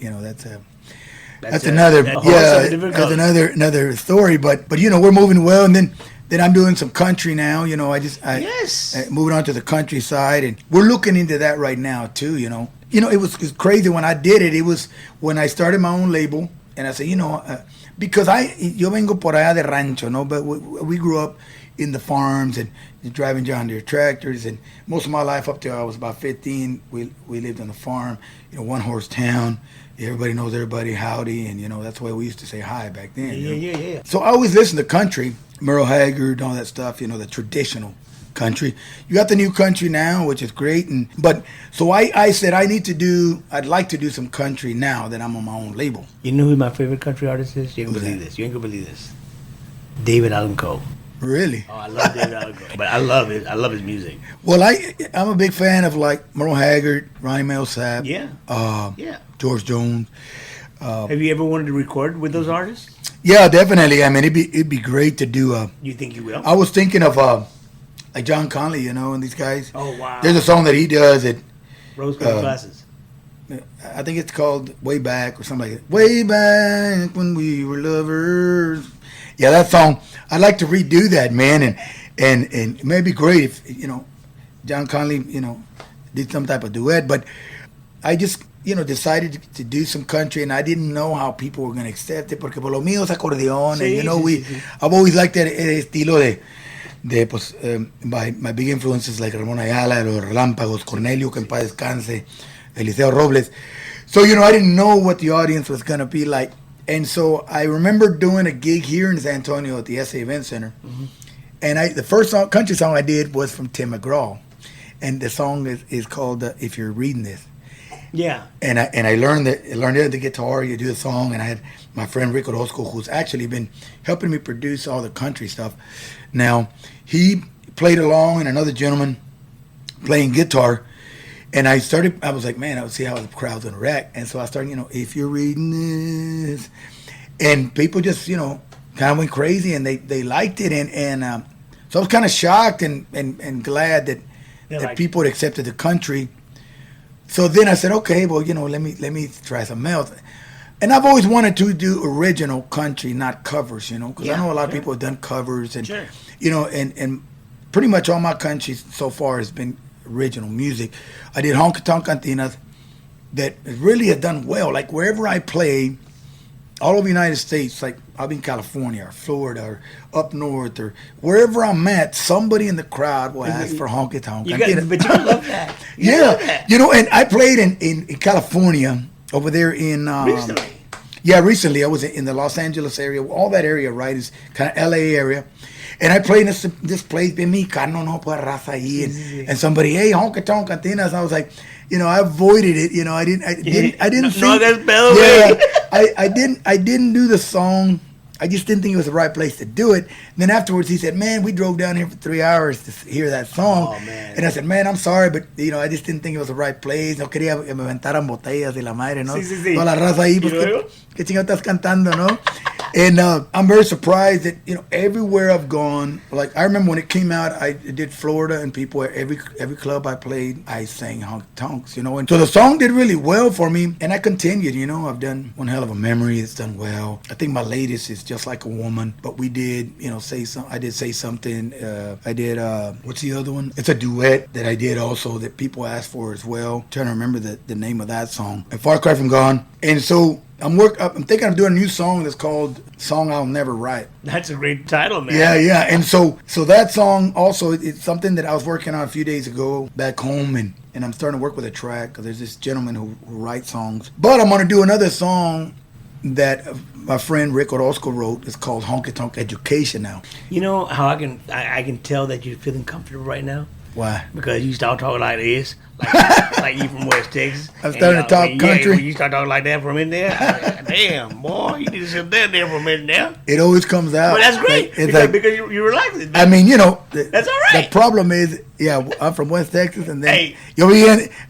[SPEAKER 3] that's another another story. But we're moving well, and then I'm doing some country now. I moving on to the countryside, and we're looking into that right now too. It was crazy when I did it. It was when I started my own label, and I said, because yo vengo por allá de rancho, no, but we grew up in the farms and driving John Deere tractors, and most of my life up till I was about 15, we lived on the farm, one horse town. Everybody knows everybody, howdy, and that's the way we used to say hi back then.
[SPEAKER 1] Yeah.
[SPEAKER 3] So I always listened to country, Merle Haggard, all that stuff, the traditional country. You got the new country now, which is great, but so I said I'd like to do some country now that I'm on my own label.
[SPEAKER 1] You know who my favorite country artist is? You ain't gonna believe this. David Allan Coe.
[SPEAKER 3] Really?
[SPEAKER 1] Oh, I love David Allan Coe. But I love it. I love his music.
[SPEAKER 3] Well, I'm a big fan of like Merle Haggard, Ronnie Millsap, George Jones.
[SPEAKER 1] Have you ever wanted to record with those artists?
[SPEAKER 3] Yeah, definitely. I mean, it'd be great to do.
[SPEAKER 1] You think you will?
[SPEAKER 3] I was thinking of like John Conley, and these guys.
[SPEAKER 1] Oh wow!
[SPEAKER 3] There's a song that he does that.
[SPEAKER 1] Rose-colored glasses.
[SPEAKER 3] I think it's called "Way Back" or something like that. Way back when we were lovers. Yeah, that song. I'd like to redo that, man, and it may be great if John Conley did some type of duet, but I just decided to do some country, and I didn't know how people were going to accept it porque por lo mío es acordeón, and I've always liked that estilo de pues my big influences like Ramón Ayala, Los Relámpagos, Cornelio, que en paz descanse, Eliseo Robles. So I didn't know what the audience was going to be like, and so I remember doing a gig here in San Antonio at the SA Event Center, and the first country song I did was from Tim McGraw, and the song is called "If You're Reading This."
[SPEAKER 1] Yeah.
[SPEAKER 3] And I learned the guitar, you do the song, and I had my friend Rick Orozco, who's actually been helping me produce all the country stuff. Now, he played along, and another gentleman playing guitar, and I was like, man, I would see how the crowd's gonna react. And so I started, if you're reading this, and people just, kind of went crazy, and they liked it, and so I was kind of shocked and glad that people had accepted the country. So then I said, okay, well, let me try something else. And I've always wanted to do original country, not covers, because I know a lot of people have done covers, and and pretty much all my country so far has been original music. I did honky tonk cantinas that really have done well. Like wherever I play, all over the United States, like I'll be in California or Florida or up north or wherever I'm at, somebody in the crowd will ask for honky tonk.
[SPEAKER 1] But you love that.
[SPEAKER 3] Love that. And I played in California over there in
[SPEAKER 1] recently.
[SPEAKER 3] Yeah, recently I was in the Los Angeles area. All that area, right, is kind of LA area. And I played in this place, bien mexicano, no pues raza ahí, and somebody, hey, honky tonk cantinas. I was like, I avoided it. I didn't think. I didn't do the song. I just didn't think it was the right place to do it. And then afterwards, he said, man, we drove down here for 3 hours to hear that song.
[SPEAKER 1] Oh, man.
[SPEAKER 3] And I said, man, I'm sorry, but, I just didn't think it was the right place. No quería que me aventaran botellas de la madre, ¿no?
[SPEAKER 1] Sí.
[SPEAKER 3] Toda la raza ahí, pues, ¿qué chingado estás cantando, no? And I'm very surprised that, everywhere I've gone, like I remember when it came out, I did Florida, and people at every club I played, I sang Honky Tonks, and so the song did really well for me, and I continued, I've done One Hell of a Memory, it's done well. I think my latest is Just Like a Woman, but we did, I did Say Something, I did, what's the other one? It's a duet that I did also that people asked for as well. I'm trying to remember the name of that song. And Far Cry From Gone. And so I'm thinking of doing a new song that's called Song I'll Never Write.
[SPEAKER 1] That's a great title, man.
[SPEAKER 3] Yeah. And so that song also, it's something that I was working on a few days ago back home, and I'm starting to work with a track because there's this gentleman who writes songs. But I'm going to do another song that my friend Rick Orozco wrote. It's called Honky Tonk Education now.
[SPEAKER 1] You know how I can tell that you're feeling comfortable right now?
[SPEAKER 3] Why?
[SPEAKER 1] Because you start talking like this, like you from West Texas.
[SPEAKER 3] I'm starting to talk country.
[SPEAKER 1] You start talking like that for a minute there. Damn, boy, you need to sit there for a minute there.
[SPEAKER 3] It always comes out.
[SPEAKER 1] But that's great because you relax it.
[SPEAKER 3] I mean, that's all
[SPEAKER 1] right.
[SPEAKER 3] The problem is, I'm from West Texas, and then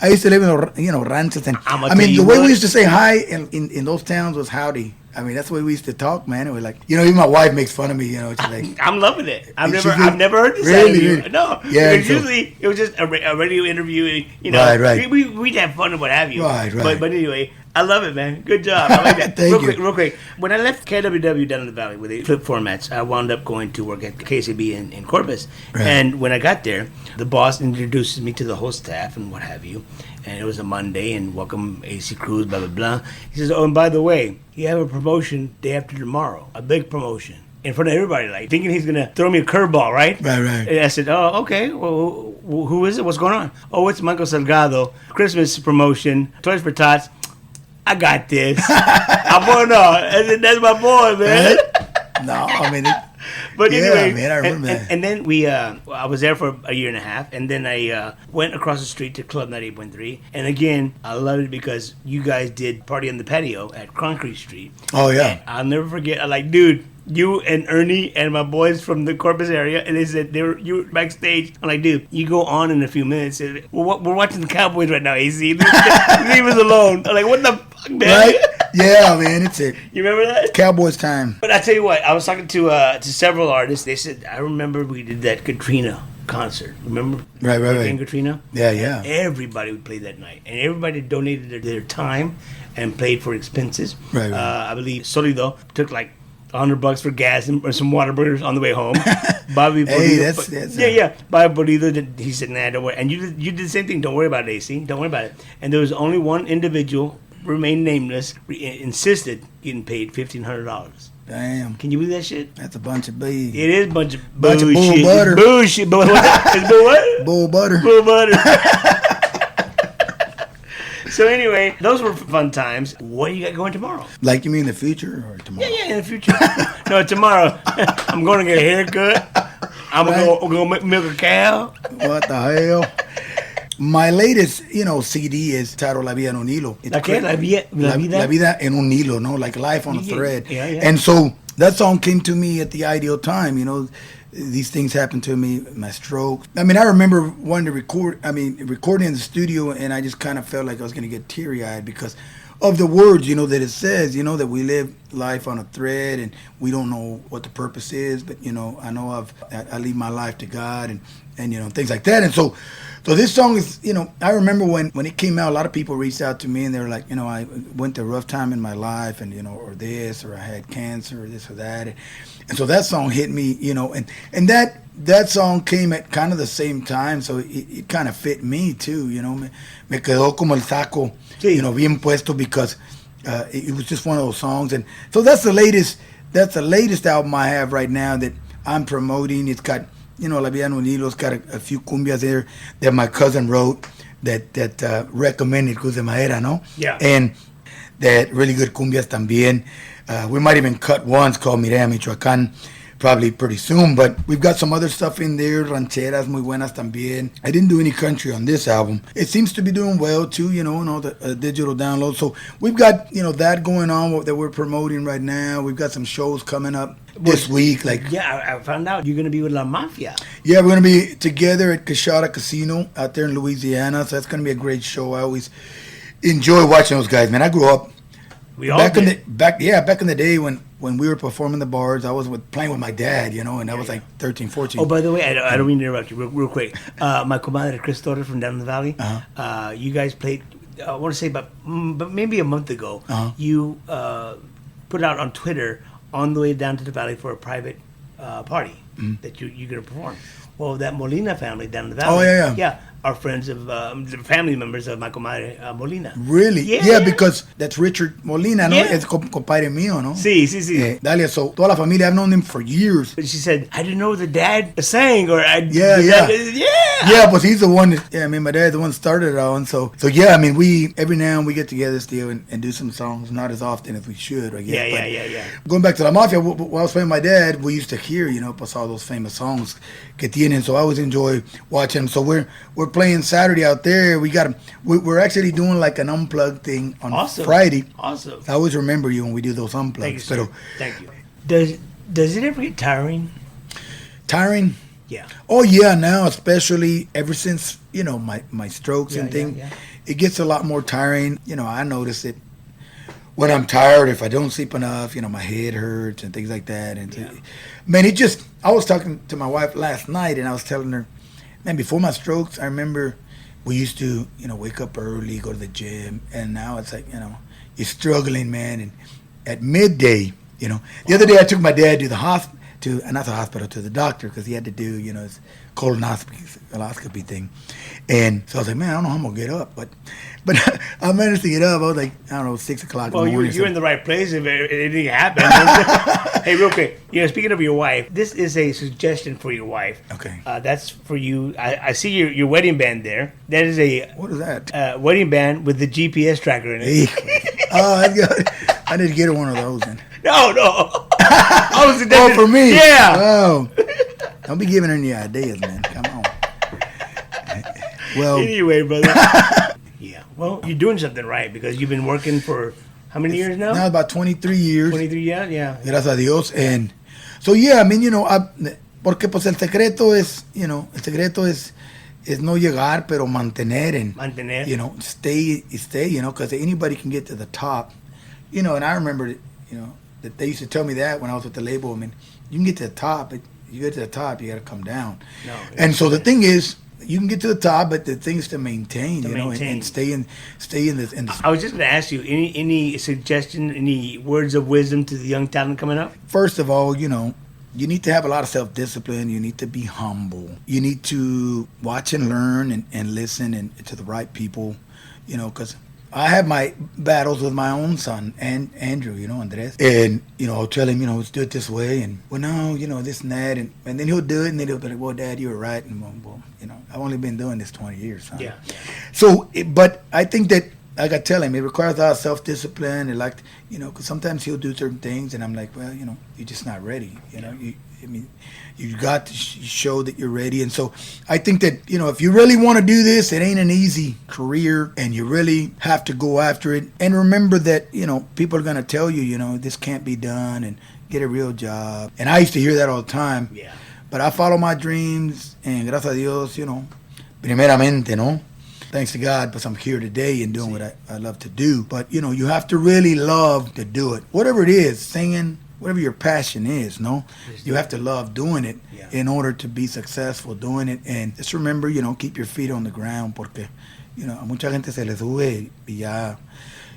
[SPEAKER 3] I used to live in ranches, and the way we used to say hi in those towns was howdy. I mean, that's the way we used to talk, man. It was like, even my wife makes fun of me, she's like,
[SPEAKER 1] I'm loving it. I've never heard this
[SPEAKER 3] really,
[SPEAKER 1] side of you.
[SPEAKER 3] really?
[SPEAKER 1] No.
[SPEAKER 3] Yeah,
[SPEAKER 1] because usually it was just a radio interview,
[SPEAKER 3] Right.
[SPEAKER 1] We'd have fun and what have you.
[SPEAKER 3] Right.
[SPEAKER 1] But anyway, I love it, man. Good job. I like that.
[SPEAKER 3] Thank you.
[SPEAKER 1] Real quick. When I left KWW down in the valley with the flip formats, I wound up going to work at KCB in Corpus. Right. And when I got there, the boss introduces me to the whole staff and what have you. And it was a Monday, and welcome AC Cruz, blah, blah, blah. He says, and by the way, you have a promotion day after tomorrow, a big promotion, in front of everybody, like thinking he's going to throw me a curveball, right?
[SPEAKER 3] Right.
[SPEAKER 1] And I said, oh, okay, well, who is it? What's going on? Oh, it's Michael Salgado, Christmas promotion, Toys for Tots. I got this. I'm on I said, that's my boy, man.
[SPEAKER 3] No, I mean...
[SPEAKER 1] But anyway,
[SPEAKER 3] man, I remember that.
[SPEAKER 1] And then I was there for a year and a half, and then I went across the street to Club 98.3. And again, I loved it because you guys did Party on the Patio at Concrete Street.
[SPEAKER 3] Oh, yeah.
[SPEAKER 1] And I'll never forget. I'm like, dude, you and Ernie and my boys from the Corpus area, and they said you were backstage. I'm like, dude, you go on in a few minutes. We're watching the Cowboys right now, AC. Leave us alone. I'm like, what the fuck, man?
[SPEAKER 3] Right? Yeah, man, it's it.
[SPEAKER 1] You remember that?
[SPEAKER 3] Cowboys time.
[SPEAKER 1] But I tell you what, I was talking to several artists. They said, I remember we did that Katrina concert. Remember?
[SPEAKER 3] Right.
[SPEAKER 1] Katrina?
[SPEAKER 3] Yeah.
[SPEAKER 1] Everybody would play that night. And everybody donated their time and paid for expenses.
[SPEAKER 3] Right.
[SPEAKER 1] I believe Pulido took like $100 for gas and some Whataburgers on the way home. Bobby Pulido. Bobby Pulido, he said, nah, don't worry. And you did the same thing. Don't worry about it, AC. Don't worry about it. And there was only one individual, remained nameless, insisted getting paid $1,500.
[SPEAKER 3] Damn.
[SPEAKER 1] Can you believe that shit?
[SPEAKER 3] That's a bunch of bees.
[SPEAKER 1] It is a bunch of
[SPEAKER 3] bull butter.
[SPEAKER 1] Bullshit. Bull what?
[SPEAKER 3] Bull butter.
[SPEAKER 1] Bull butter. So anyway, those were fun times. What do you got going tomorrow?
[SPEAKER 3] Like, you mean the future or tomorrow?
[SPEAKER 1] Yeah, in the future. No, tomorrow. I'm going to get a haircut. I'm going to milk a cow.
[SPEAKER 3] What the hell? My latest, CD is titled La Vida en un Hilo.
[SPEAKER 1] La Vida
[SPEAKER 3] en un Hilo, no? Like life on a thread.
[SPEAKER 1] Yeah.
[SPEAKER 3] And so that song came to me at the ideal time, These things happened to me, my stroke. I mean, I remember wanting to recording in the studio, and I just kind of felt like I was going to get teary-eyed because of the words, that it says, that we live life on a thread and we don't know what the purpose is, but, I know I leave my life to God and things like that. And so this song is, I remember when it came out, a lot of people reached out to me and they were like, I went through a rough time in my life and, or this, or I had cancer or this or that. And so that song hit me, and that song came at kind of the same time. So it kind of fit me too, me quedó como el saco, bien puesto because it was just one of those songs. And so that's the latest album I have right now that I'm promoting. It's got, La Vida en un Hilo. It's got a few cumbias there that my cousin wrote that recommended Cruz de Madera, no?
[SPEAKER 1] Yeah.
[SPEAKER 3] And that really good cumbias también. We might even cut ones called Mireya Michoacán probably pretty soon, but we've got some other stuff in there, rancheras muy buenas también. I didn't do any country on this album. It seems to be doing well too, and all the digital downloads. So we've got, that going on that we're promoting right now. We've got some shows coming up this week.
[SPEAKER 1] I found out you're going to be with La Mafia.
[SPEAKER 3] Yeah, we're going to be together at Cachada Casino out there in Louisiana. So that's going to be a great show. I always enjoy watching those guys, man. I grew up back in the day when when we were performing the bars, I was playing with my dad, you know, and I was like 13, 14.
[SPEAKER 1] Oh, by the way, I don't mean to interrupt you real quick. My comadre Chris Torres from down in the valley, you guys played, I want to say but maybe a month ago, you put out on Twitter on the way down to the valley for a private party that you're going to perform. Well, that Molina family down in the valley.
[SPEAKER 3] Oh, yeah.
[SPEAKER 1] Yeah, are friends of, the family members of my comadre Molina.
[SPEAKER 3] Really?
[SPEAKER 1] Yeah.
[SPEAKER 3] Because that's Richard Molina, ¿no?
[SPEAKER 1] Yeah.
[SPEAKER 3] Es compadre mío, ¿no?
[SPEAKER 1] Sí.
[SPEAKER 3] Dalia, so toda la familia, I've known him for years.
[SPEAKER 1] But she said, I didn't know the dad sang, or
[SPEAKER 3] Yeah. But he's the one that, my dad's the one that started it all. And so yeah, I mean, we, every now and then we get together still and do some songs, not as often as we should, I guess.
[SPEAKER 1] Yeah.
[SPEAKER 3] Going back to La Mafia, while I was playing with my dad, we used to hear, pues all those famous songs que tienen, so I always enjoy watching them. So we're playing Saturday out there. We're actually doing like an unplugged thing on Friday.
[SPEAKER 1] Awesome.
[SPEAKER 3] I always remember you when we do those unplugs.
[SPEAKER 1] Thank you, sir. Thank you. Does it ever get tiring?
[SPEAKER 3] Tiring?
[SPEAKER 1] Yeah.
[SPEAKER 3] Oh yeah, now especially ever since, my strokes and things, it gets a lot more tiring. I notice it when I'm tired, if I don't sleep enough, my head hurts and things like that. And man, I was talking to my wife last night and I was telling her, man, before my strokes, I remember we used to, wake up early, go to the gym, and now it's like, you're struggling, man. And at midday, the other day I took my dad to the hospital, not the hospital, to the doctor, because he had to do, his colonoscopy thing. And so I was like, man, I don't know how I'm going to get up. But I managed to get up. I was like, I don't know, 6 o'clock in the morning.
[SPEAKER 1] Well, you're in the right place if anything happened. Hey, real quick. Speaking of your wife, this is a suggestion for your wife.
[SPEAKER 3] Okay.
[SPEAKER 1] That's for you. I see your wedding band there. That is a...
[SPEAKER 3] What is that?
[SPEAKER 1] Wedding band with the GPS tracker in it.
[SPEAKER 3] I need to get her one of those then.
[SPEAKER 1] No.
[SPEAKER 3] For me?
[SPEAKER 1] Yeah.
[SPEAKER 3] Oh. Don't be giving her any ideas, man. Come on. Well.
[SPEAKER 1] Anyway, brother. Yeah. Well, you're doing something right because you've been working for how many years now?
[SPEAKER 3] Now about 23 years.
[SPEAKER 1] 23 years, yeah.
[SPEAKER 3] Gracias a Dios. And so, yeah, I mean, porque pues el secreto es, es no llegar, pero mantener and, stay, because anybody can get to the top. And I remember, that they used to tell me that when I was with the label. I mean, you can get to the top, but you get to the top, you got to come down. No, and so the thing is, you can get to the top, but the thing is to maintain, and stay in this.
[SPEAKER 1] I was just going to ask you, any suggestion, any words of wisdom to the young talent coming up?
[SPEAKER 3] First of all, you need to have a lot of self-discipline. You need to be humble. You need to watch and learn and listen to the right people, because I have my battles with my own son, and Andrew, Andres. And, I'll tell him, let's do it this way. And, well, no, this and that. And then he'll do it, and then he'll be like, well, Dad, you were right. And, well, I've only been doing this 20 years, son. Yeah. So, but I think that, like I tell him, it requires a lot of self-discipline. And because sometimes he'll do certain things, and I'm like, well, you're just not ready. You got to show that you're ready. And so I think that, if you really want to do this, it ain't an easy career, and you really have to go after it. And remember that, people are going to tell you, this can't be done, and get a real job. And I used to hear that all the time. Yeah. But I follow my dreams, and gracias a Dios, primeramente, no? Thanks to God, but I'm here today and doing what I love to do. But, you have to really love to do it. Whatever it is, singing, whatever your passion is, no? You have to love doing it in order to be successful doing it. And just remember, keep your feet on the ground, porque, a mucha gente se le sube y ya,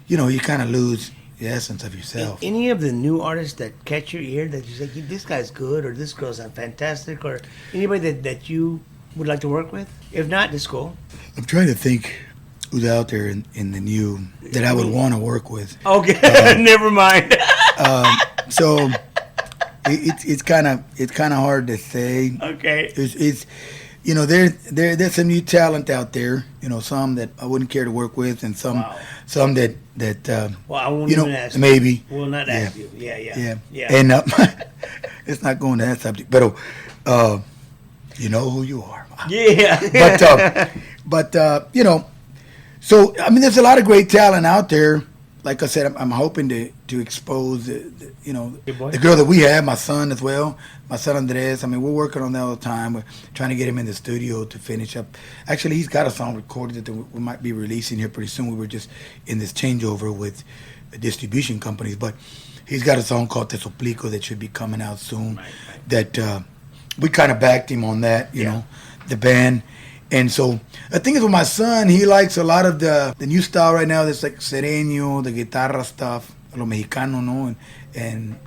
[SPEAKER 3] you kind of lose the essence of yourself.
[SPEAKER 1] Any of the new artists that catch your ear that you say, this guy's good, or this girl's fantastic, or anybody that you would like to work with? If not, just go.
[SPEAKER 3] I'm trying to think who's out there in the new that I would want to work with.
[SPEAKER 1] Okay, never mind.
[SPEAKER 3] So it's kind of hard to say.
[SPEAKER 1] Okay.
[SPEAKER 3] It's there's some new talent out there. Some that I wouldn't care to work with, and some that
[SPEAKER 1] well, I won't even ask.
[SPEAKER 3] Maybe.
[SPEAKER 1] We'll not ask you. Yeah.
[SPEAKER 3] And it's not going to that subject, but you know who you are.
[SPEAKER 1] Yeah.
[SPEAKER 3] But so I mean, there's a lot of great talent out there. Like I said, I'm hoping to expose the girl that we have, my son as well, my son Andres. I mean, we're working on that all the time. We're trying to get him in the studio to finish up. Actually, he's got a song recorded that we might be releasing here pretty soon. We were just in this changeover with the distribution companies, but He's got a song called Te Suplico that should be coming out soon.
[SPEAKER 1] Right.
[SPEAKER 3] That we kind of backed him on that, you know, the band. And so the thing is with my son, he likes a lot of the new style right now. That's like sereno, the guitarra stuff, lo mexicano, no? And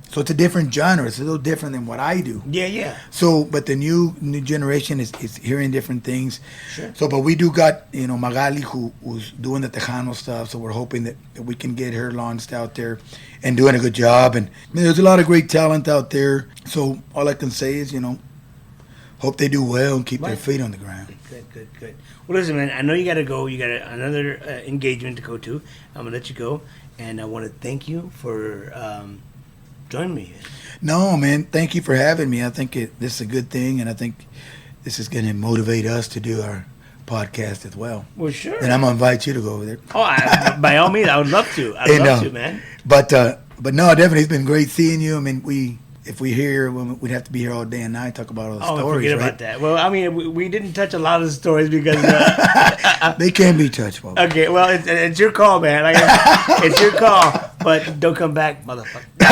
[SPEAKER 3] so it's a different genre. It's a little different than what I do.
[SPEAKER 1] Yeah.
[SPEAKER 3] So, but the new generation is hearing different things.
[SPEAKER 1] Sure.
[SPEAKER 3] So, but we do got, you know, Magali who's doing the Tejano stuff. So we're hoping that we can get her launched out there and doing a good job. And I mean, there's a lot of great talent out there. So all I can say is, you know, hope they do well and keep their feet on the ground.
[SPEAKER 1] Good. Well, listen, man, I know you got to go. You got another engagement to go to. I'm going to let you go. And I want to thank you for joining me.
[SPEAKER 3] No, man, thank you for having me. I think this is a good thing, and I think this is going to motivate us to do our podcast as well.
[SPEAKER 1] Well, sure.
[SPEAKER 3] And I'm going to invite you to go over there.
[SPEAKER 1] Oh, by all means, I would love to. I'd love to, man.
[SPEAKER 3] But no, definitely, it's been great seeing you. I mean, if we here, we'd have to be here all day and night, talk about all the stories,
[SPEAKER 1] forget
[SPEAKER 3] right?
[SPEAKER 1] about that. Well, I mean, we didn't touch a lot of the stories because...
[SPEAKER 3] they can be touched, Bob.
[SPEAKER 1] Okay, well, it's your call, man. Like, it's your call, but don't come back, motherfucker. No.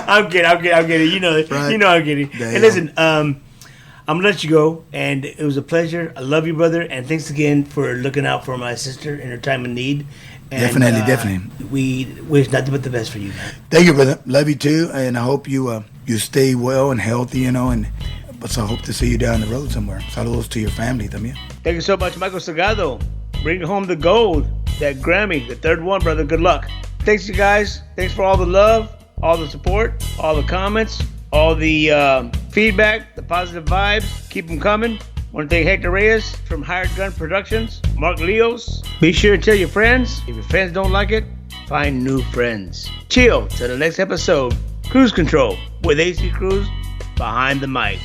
[SPEAKER 1] I'm kidding. You know,
[SPEAKER 3] right.
[SPEAKER 1] You know I'm kidding.
[SPEAKER 3] Damn.
[SPEAKER 1] And listen, I'm going to let you go, and it was a pleasure. I love you, brother, and thanks again for looking out for my sister in her time of need. And,
[SPEAKER 3] Definitely.
[SPEAKER 1] We wish nothing but the best for you, man.
[SPEAKER 3] Thank you, brother. Love you too, and I hope you stay well and healthy, you know, but so I hope to see you down the road somewhere. Saludos to your family también.
[SPEAKER 1] Thank you so much, Michael Salgado. Bring home the gold, that Grammy, the third one, brother. Good luck. Thanks, you guys. Thanks for all the love, all the support, all the comments, all the feedback, the positive vibes. Keep them coming. Want to thank Hector Reyes from Hired Gun Productions, Mark Leos. Be sure to tell your friends. If your friends don't like it, find new friends. Chill till the next episode. Cruise Control with AC Cruz behind the mic.